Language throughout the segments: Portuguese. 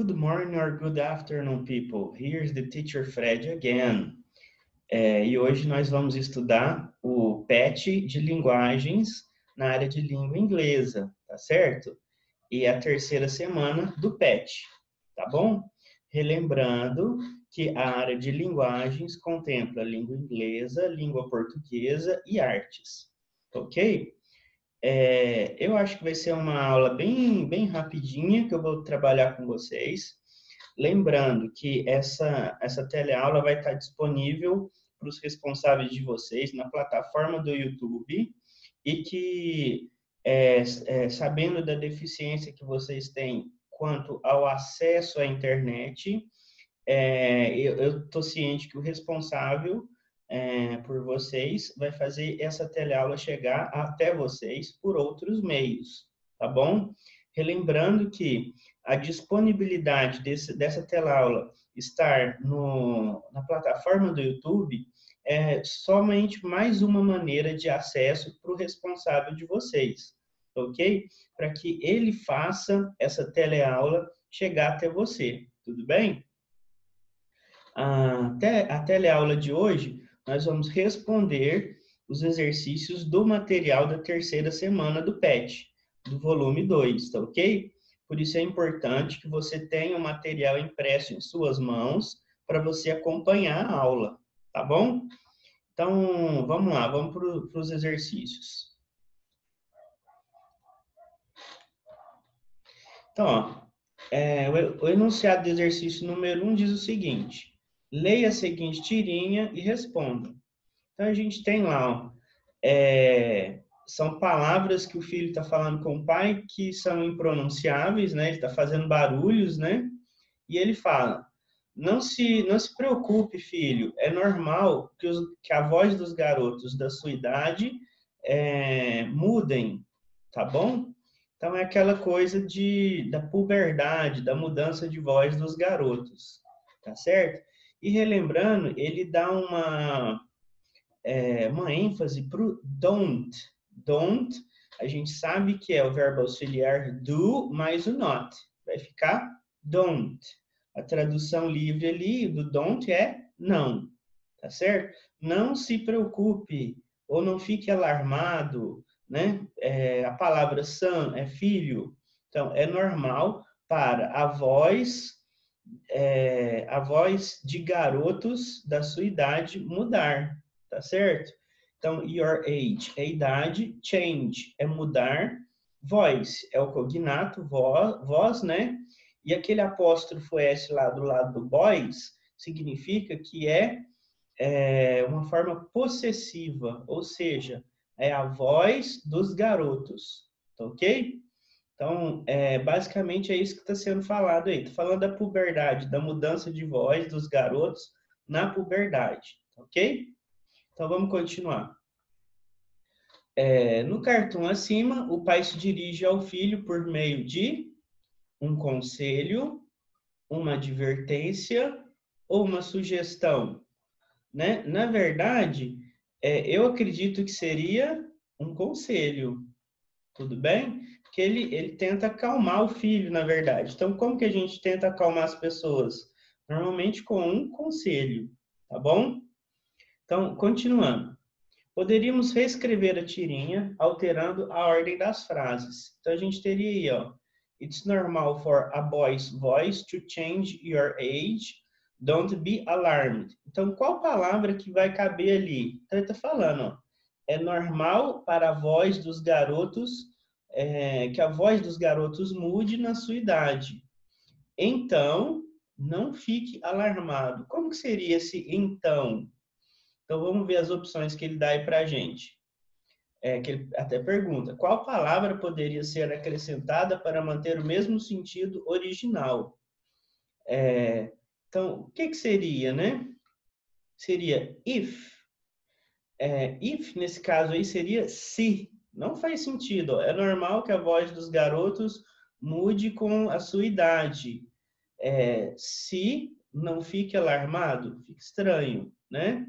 Good morning or good afternoon, people. Here's the teacher Fred again. E hoje nós vamos estudar o PET de linguagens na área de língua inglesa, tá certo? E a terceira semana do PET, tá bom? Relembrando que a área de linguagens contempla língua inglesa, língua portuguesa e artes, ok? Eu acho que vai ser uma aula bem rapidinha que eu vou trabalhar com vocês. Lembrando que essa teleaula vai estar disponível para os responsáveis de vocês na plataforma do YouTube e que, sabendo da deficiência que vocês têm quanto ao acesso à internet, eu estou ciente que o responsável por vocês vai fazer essa teleaula chegar até vocês por outros meios, tá bom? Relembrando que a disponibilidade dessa teleaula estar na plataforma do YouTube é somente mais uma maneira de acesso para o responsável de vocês, ok? Para que ele faça essa teleaula chegar até você, tudo bem? A teleaula de hoje, nós vamos responder os exercícios do material da terceira semana do PET, do volume 2, tá ok? Por isso é importante que você tenha o material impresso em suas mãos para você acompanhar a aula, tá bom? Então, vamos lá, vamos para os exercícios. Então, o enunciado do exercício número 1 diz o seguinte: leia a seguinte tirinha e responda. Então, a gente tem lá, são palavras que o filho está falando com o pai que são impronunciáveis, né? Ele está fazendo barulhos, né? E ele fala, não se preocupe, filho, é normal que a voz dos garotos da sua idade mudem, tá bom? Então, é aquela coisa da puberdade, da mudança de voz dos garotos, tá certo? E relembrando, ele dá uma ênfase para o don't. Don't, a gente sabe que é o verbo auxiliar do mais o not. Vai ficar don't. A tradução livre ali do don't é não, tá certo? Não se preocupe ou não fique alarmado, né? A palavra son é filho, então é normal para a voz de garotos da sua idade mudar, tá certo? Então, your age é idade, change é mudar, voice é o cognato, voz, né? E aquele apóstrofo S lá do lado do boys significa que é uma forma possessiva, ou seja, é a voz dos garotos, tá ok? Então, basicamente é isso que está sendo falado aí. Estou falando da puberdade, da mudança de voz dos garotos na puberdade, ok? Então, vamos continuar. No cartoon acima, o pai se dirige ao filho por meio de um conselho, uma advertência ou uma sugestão, né? Na verdade, eu acredito que seria um conselho, tudo bem? Que ele tenta acalmar o filho, na verdade. Então, como que a gente tenta acalmar as pessoas? Normalmente com um conselho, tá bom? Então, continuando. Poderíamos reescrever a tirinha alterando a ordem das frases. Então, a gente teria aí, ó. It's normal for a boy's voice to change your age. Don't be alarmed. Então, qual palavra que vai caber ali? Então, ele está falando, ó. É normal para a voz dos garotos, que a voz dos garotos mude na sua idade. Então, não fique alarmado. Como que seria esse então? Então, vamos ver as opções que ele dá aí para a gente. Que ele até pergunta, qual palavra poderia ser acrescentada para manter o mesmo sentido original? Então, o que seria, né? Seria if. If, nesse caso aí, seria se. Não faz sentido. Ó. É normal que a voz dos garotos mude com a sua idade. Se não fique alarmado, fica estranho, né?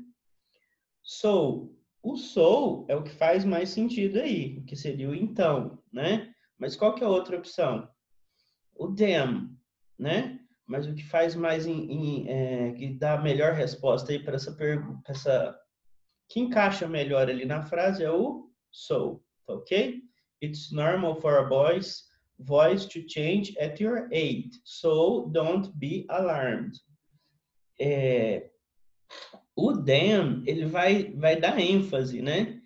So. O so é o que faz mais sentido aí, que seria o então, né? Mas qual que é a outra opção? O them, né? mas o que faz mais que dá a melhor resposta aí para essa pergunta, que encaixa melhor ali na frase é o so, tá ok? It's normal for a boy's voice to change at your age, so don't be alarmed. O them, ele vai dar ênfase, né?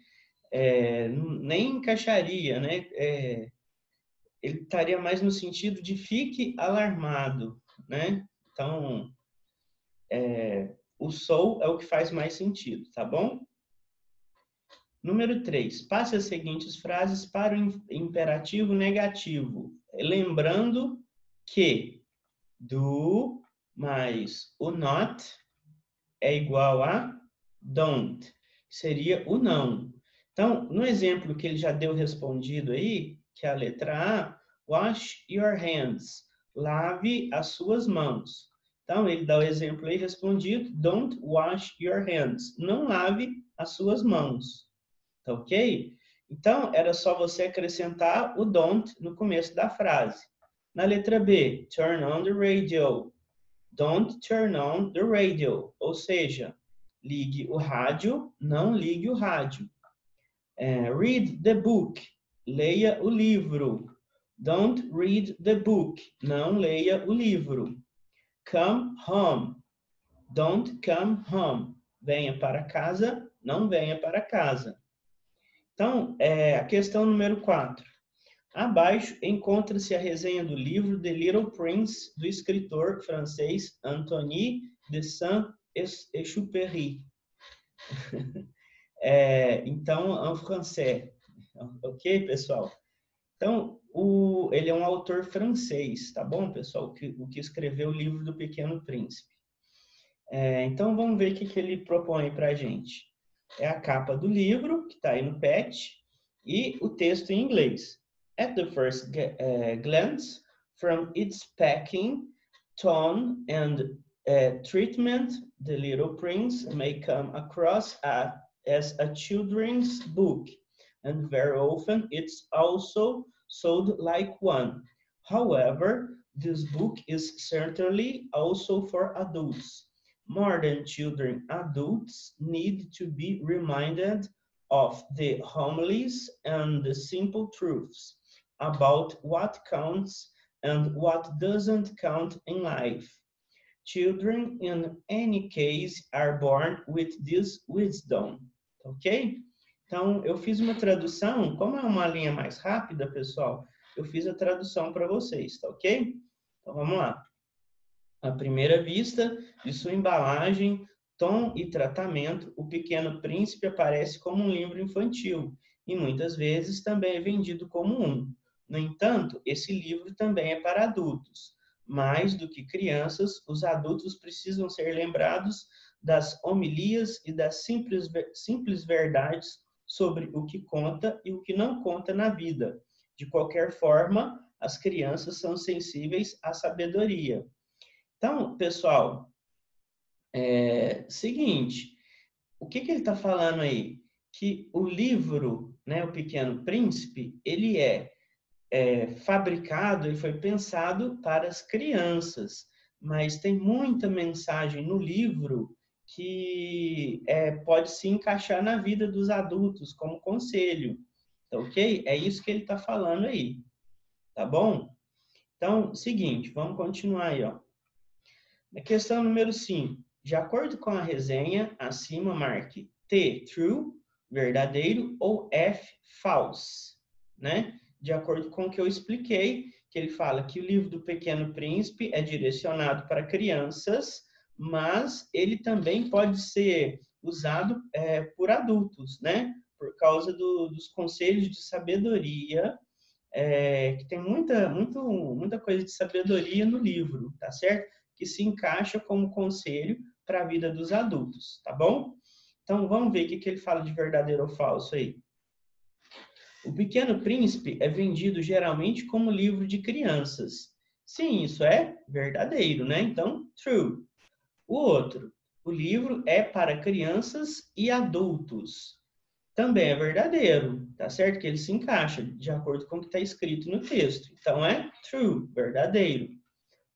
Nem encaixaria, né? Ele estaria mais no sentido de fique alarmado, né? Então, o so é o que faz mais sentido, tá bom? Número 3. Passe as seguintes frases para o imperativo negativo. Lembrando que do mais o not é igual a don't. Seria o não. Então, no exemplo que ele já deu respondido aí, que é a letra A, wash your hands. Lave as suas mãos. Então, ele dá o exemplo aí respondido, don't wash your hands. Não lave as suas mãos. Tá ok? Então, era só você acrescentar o don't no começo da frase. Na letra B, turn on the radio. Don't turn on the radio. Ou seja, ligue o rádio, não ligue o rádio. Read the book. Leia o livro. Don't read the book. Não leia o livro. Come home. Don't come home. Venha para casa, não venha para casa. Então, a questão número 4. Abaixo encontra-se a resenha do livro The Little Prince, do escritor francês Anthony de Saint-Exupéry. Então, en français. Ok, pessoal? Então, ele é um autor francês, tá bom, pessoal? O que escreveu o livro do Pequeno Príncipe. Então, vamos ver o que ele propõe para a gente. É a capa do livro, que está aí no patch, e o texto em inglês. At the first glance, from its packing, tone, and treatment, The Little Prince may come across as a children's book, and very often it's also sold like one. However, this book is certainly also for adults. More than children, adults need to be reminded of the homilies and the simple truths about what counts and what doesn't count in life. Children, in any case, are born with this wisdom. Ok? Então, eu fiz uma tradução, como é uma linha mais rápida, pessoal, eu fiz a tradução para vocês, tá ok? Então, vamos lá. À primeira vista, de sua embalagem, tom e tratamento, O Pequeno Príncipe aparece como um livro infantil e muitas vezes também é vendido como um. No entanto, esse livro também é para adultos. Mais do que crianças, os adultos precisam ser lembrados das homilias e das simples verdades sobre o que conta e o que não conta na vida. De qualquer forma, as crianças são sensíveis à sabedoria. Então, pessoal, seguinte, o que ele está falando aí? Que o livro, né, O Pequeno Príncipe, ele fabricado, ele foi pensado para as crianças, mas tem muita mensagem no livro que pode se encaixar na vida dos adultos como conselho, tá ok? É isso que ele está falando aí, tá bom? Então, seguinte, vamos continuar aí, ó. Na questão número 5, de acordo com a resenha, acima marque T, true, verdadeiro, ou F, false, né? De acordo com o que eu expliquei, que ele fala que o livro do Pequeno Príncipe é direcionado para crianças, mas ele também pode ser usado por adultos, né? Por causa dos conselhos de sabedoria, que tem muita coisa de sabedoria no livro, tá certo? Que se encaixa como conselho para a vida dos adultos, tá bom? Então, vamos ver o que ele fala de verdadeiro ou falso aí. O Pequeno Príncipe é vendido geralmente como livro de crianças. Sim, isso é verdadeiro, né? Então, true. O outro, o livro é para crianças e adultos. Também é verdadeiro, tá certo? Que ele se encaixa de acordo com o que está escrito no texto. Então, é true, verdadeiro.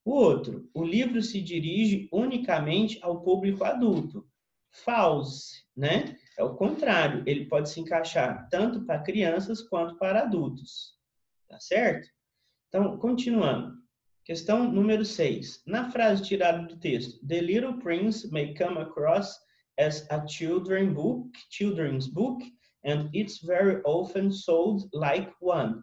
O outro, o livro se dirige unicamente ao público adulto. False, né? É o contrário, ele pode se encaixar tanto para crianças quanto para adultos. Tá certo? Então, continuando. Questão número 6. Na frase tirada do texto, The Little Prince may come across as a children's book, and it's very often sold like one.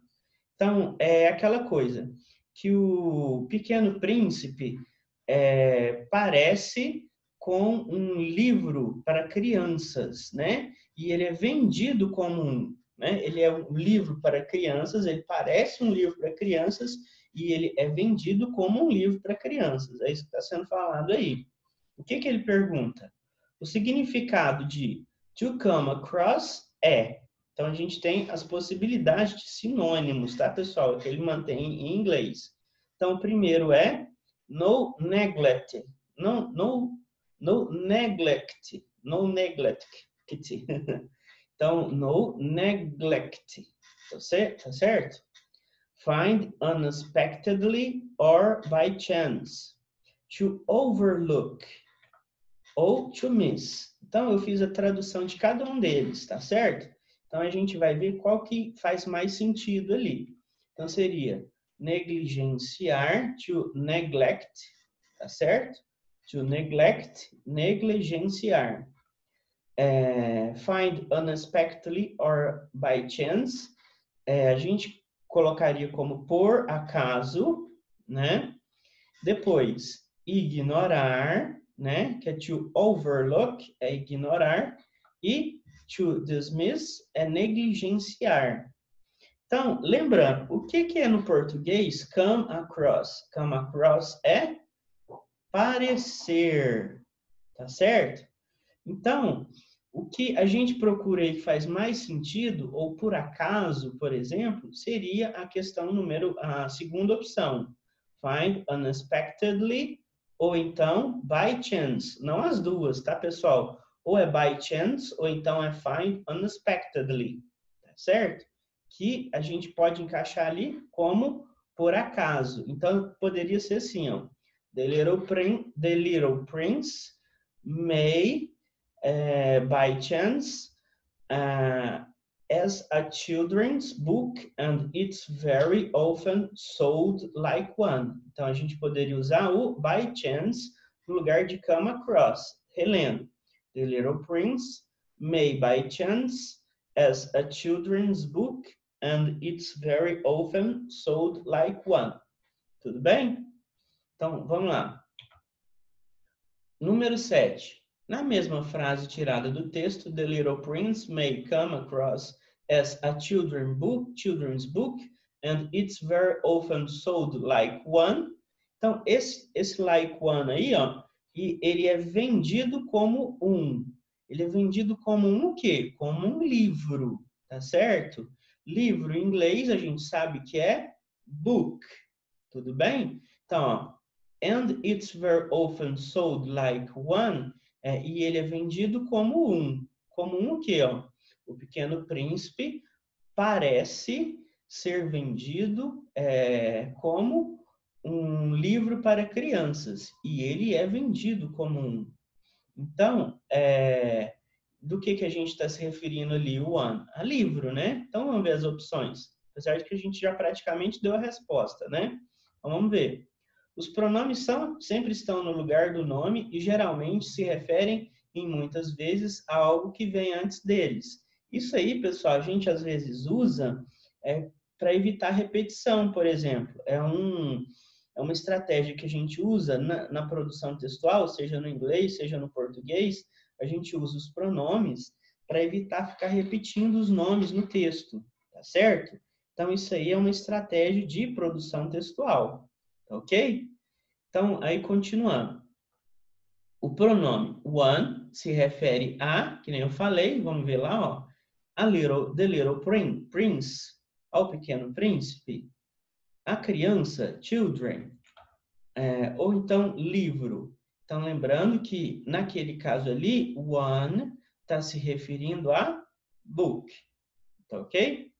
Então, é aquela coisa que o Pequeno Príncipe parece com um livro para crianças, né? E ele é vendido como um, né? Ele é um livro para crianças, ele parece um livro para crianças e ele é vendido como um livro para crianças. É isso que está sendo falado aí. O que ele pergunta? O significado de to come across é. Então, a gente tem as possibilidades de sinônimos, tá, pessoal? Que ele mantém em inglês. Então, o primeiro é no neglect. No neglect. No neglect. Então, no neglect. Tá certo? Find unexpectedly or by chance. To overlook ou to miss. Então, eu fiz a tradução de cada um deles, tá certo? Então, a gente vai ver qual que faz mais sentido ali. Então, seria negligenciar, to neglect, tá certo? To neglect, negligenciar. Find unexpectedly or by chance. A gente colocaria como por acaso, né? Depois, ignorar, né? Que é to overlook, é ignorar. E to dismiss é negligenciar. Então, lembrando, o que é no português come across? Come across é parecer, tá certo? Então, o que a gente procura aí que faz mais sentido, ou por acaso, por exemplo, seria a segunda opção. Find unexpectedly, ou então by chance. Não as duas, tá, pessoal? Ou é by chance, ou então é find unexpectedly, tá certo? Que a gente pode encaixar ali como por acaso. Então, poderia ser assim, ó. The Little Prince may by chance as a children's book and it's very often sold like one. Então, a gente poderia usar o by chance no lugar de come across. Relendo. The Little Prince may by chance as a children's book and it's very often sold like one. Tudo bem? Então, vamos lá. Número 7. Na mesma frase tirada do texto, The Little Prince may come across as a children's book, and it's very often sold like one. Então, esse like one aí, ó, e ele é vendido como um. Ele é vendido como um o quê? Como um livro, tá certo? Livro em inglês a gente sabe que é book, tudo bem? Então, ó, and it's very often sold like one, e ele é vendido como um. Como um o quê? Ó? O Pequeno Príncipe parece ser vendido como um livro para crianças. E ele é vendido como um. Então, do que a gente está se referindo ali, o one? A livro, né? Então, vamos ver as opções. Apesar de que a gente já praticamente deu a resposta, né? Então, vamos ver. Os pronomes sempre estão no lugar do nome e geralmente se referem, em muitas vezes, a algo que vem antes deles. Isso aí, pessoal, a gente às vezes usa para evitar repetição, por exemplo. É uma estratégia que a gente usa na produção textual, seja no inglês, seja no português, a gente usa os pronomes para evitar ficar repetindo os nomes no texto, tá certo? Então, isso aí é uma estratégia de produção textual, tá ok? Então, aí continuando. O pronome one se refere a, que nem eu falei, vamos ver lá, ó, the little prince, ao pequeno príncipe, a criança, children, ou então livro. Então, lembrando que naquele caso ali, one está se referindo a book, tá ok?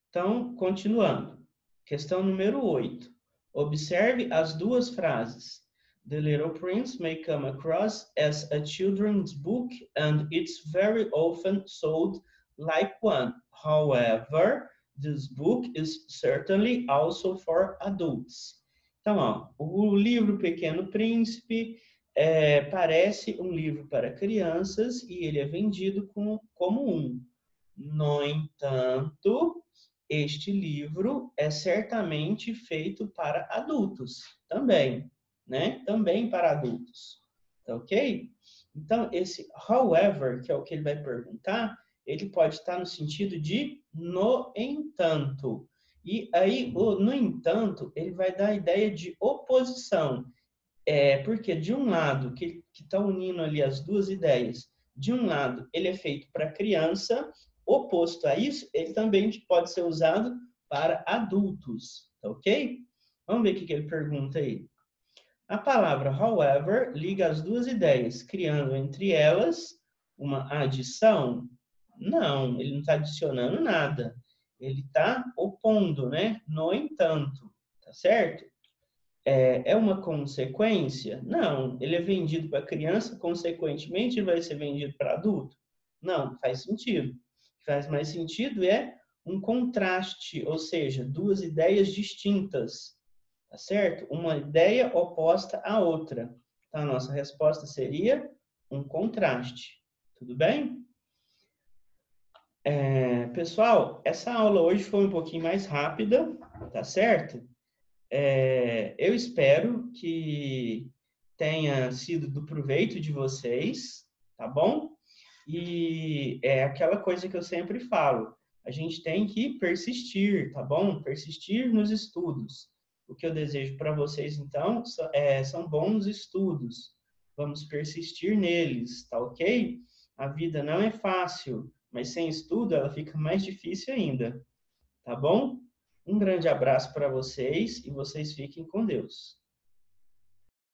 Então, continuando. Questão número 8. Observe as duas frases. The Little Prince may come across as a children's book and it's very often sold like one. However, this book is certainly also for adults. Então, ó, o livro Pequeno Príncipe parece um livro para crianças e ele é vendido como um. No entanto, este livro é certamente feito para adultos também, né? Também para adultos, tá ok? Então, esse however, que é o que ele vai perguntar, ele pode estar no sentido de no entanto. E aí, no entanto, ele vai dar a ideia de oposição. Porque de um lado, que está unindo ali as duas ideias, de um lado ele é feito para criança, oposto a isso, ele também pode ser usado para adultos, tá ok? Vamos ver o que ele pergunta aí. A palavra however liga as duas ideias, criando entre elas uma adição? Não, ele não está adicionando nada. Ele está opondo, né? No entanto, tá certo? É uma consequência? Não. Ele é vendido para criança, consequentemente vai ser vendido para adulto? Não, faz sentido. O que faz mais sentido é um contraste, ou seja, duas ideias distintas, tá certo? Uma ideia oposta à outra. Então, a nossa resposta seria um contraste. Tudo bem? Pessoal, essa aula hoje foi um pouquinho mais rápida, tá certo? Eu espero que tenha sido do proveito de vocês, tá bom? E é aquela coisa que eu sempre falo, a gente tem que persistir, tá bom? Persistir nos estudos. O que eu desejo para vocês, então, são bons estudos. Vamos persistir neles, tá ok? A vida não é fácil, mas sem estudo ela fica mais difícil ainda, tá bom? Um grande abraço para vocês e vocês fiquem com Deus.